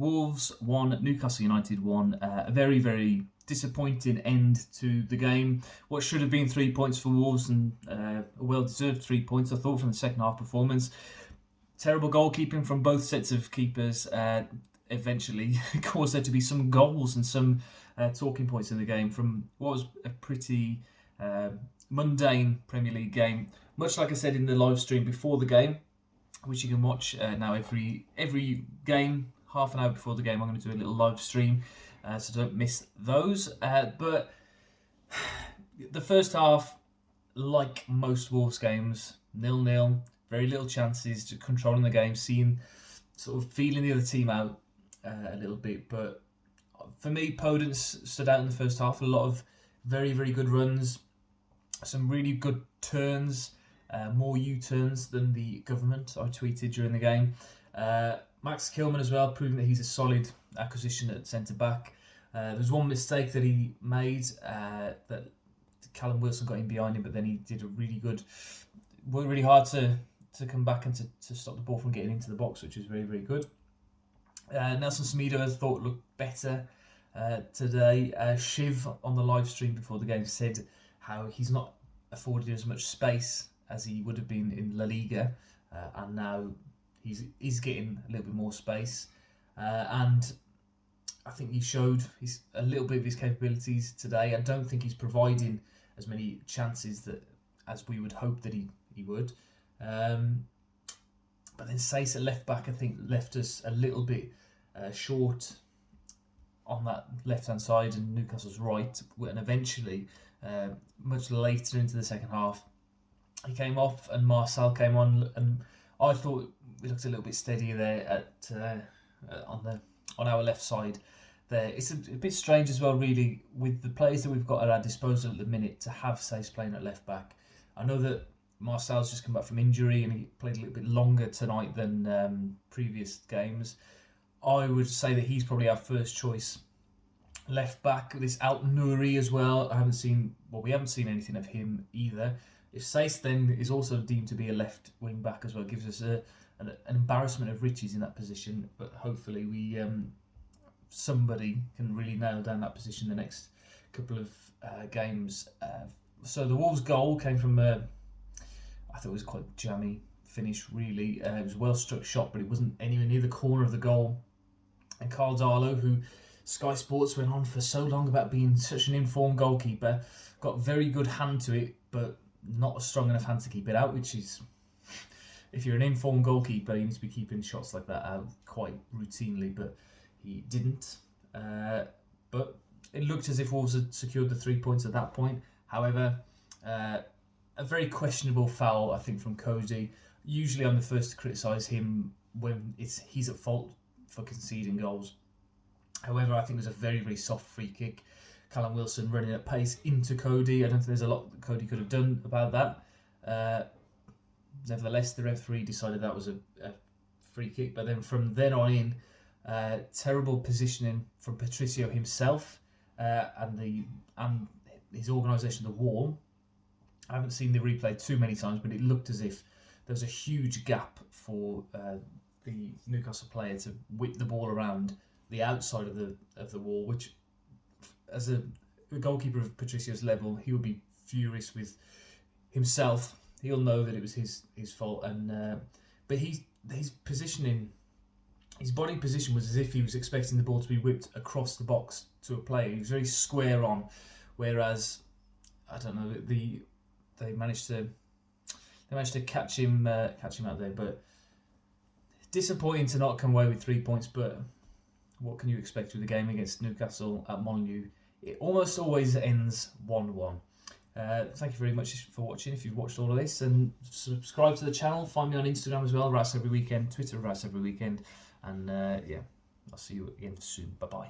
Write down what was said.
Wolves 1, Newcastle United 1. A very, very disappointing end to the game. What should have been 3 points for Wolves, and a well-deserved 3 points, I thought, from the second half performance. Terrible goalkeeping from both sets of keepers eventually caused there to be some goals and some talking points in the game from what was a pretty mundane Premier League game. Much like I said in the live stream before the game, which you can watch now every game, half an hour before the game, I'm going to do a little live stream, so don't miss those. But the first half, like most Wolves games, 0-0, very little chances, to controlling the game, sort of feeling the other team out a little bit. But for me, Podence stood out in the first half. A lot of very, very good runs, some really good turns, more U-turns than the government, I tweeted during the game. Max Kilman as well, proving that he's a solid acquisition at centre-back. There was one mistake that he made, that Callum Wilson got in behind him, but then he did worked really hard to come back and to stop the ball from getting into the box, which was very, very good. Nelson Semedo, I thought, looked better today. Shiv on the live stream before the game said how he's not afforded as much space as he would have been in La Liga, and now he's getting a little bit more space, and I think he showed a little bit of his capabilities today. I don't think he's providing as many chances as we would hope that he would. But then Sace at left back, I think, left us a little bit short on that left hand side and Newcastle's right, and eventually much later into the second half he came off and Marcel came on, and I thought we looked a little bit steadier there on our left side there. It's a bit strange as well, really, with the players that we've got at our disposal at the minute, to have Sace playing at left back. I know that Marcel's just come back from injury and he played a little bit longer tonight than previous games. I would say that he's probably our first choice left back. This Out Nouri as well, we haven't seen anything of him either. If Sace then is also deemed to be a left wing back as well, gives us an embarrassment of riches in that position. But hopefully somebody can really nail down that position the next couple of games. So the Wolves goal came from I thought it was quite a jammy finish, really. It was a well-struck shot, but it wasn't anywhere near the corner of the goal. And Carl Darlow, who Sky Sports went on for so long about being such an informed goalkeeper, got very good hand to it, but not a strong enough hand to keep it out, which is, if you're an informed goalkeeper, you need to be keeping shots like that out quite routinely, but he didn't. But it looked as if Wolves had secured the 3 points at that point. However, a very questionable foul, I think, from Cody. Usually I'm the first to criticise him when he's at fault for conceding goals. However, I think it was a very, very soft free kick. Callum Wilson running at pace into Cody. I don't think there's a lot that Cody could have done about that. Nevertheless, the referee decided that was a free kick. But then from then on in, terrible positioning from Patricio himself and his organisation, the Wall. I haven't seen the replay too many times, but it looked as if there was a huge gap for the Newcastle player to whip the ball around the outside of the wall, which, as a goalkeeper of Patricio's level, he would be furious with himself. He'll know that it was his fault, and but his positioning, his body position was as if he was expecting the ball to be whipped across the box to a player. He was very square on, whereas I don't know, they managed to catch him out there. But disappointing to not come away with 3 points, but what can you expect with the game against Newcastle at Molineux? It almost always ends 1-1. Thank you very much for watching, if you've watched all of this, and subscribe to the channel. Find me on Instagram as well, Rats Every Weekend, Twitter, Rats Every Weekend, and I'll see you again soon. Bye bye.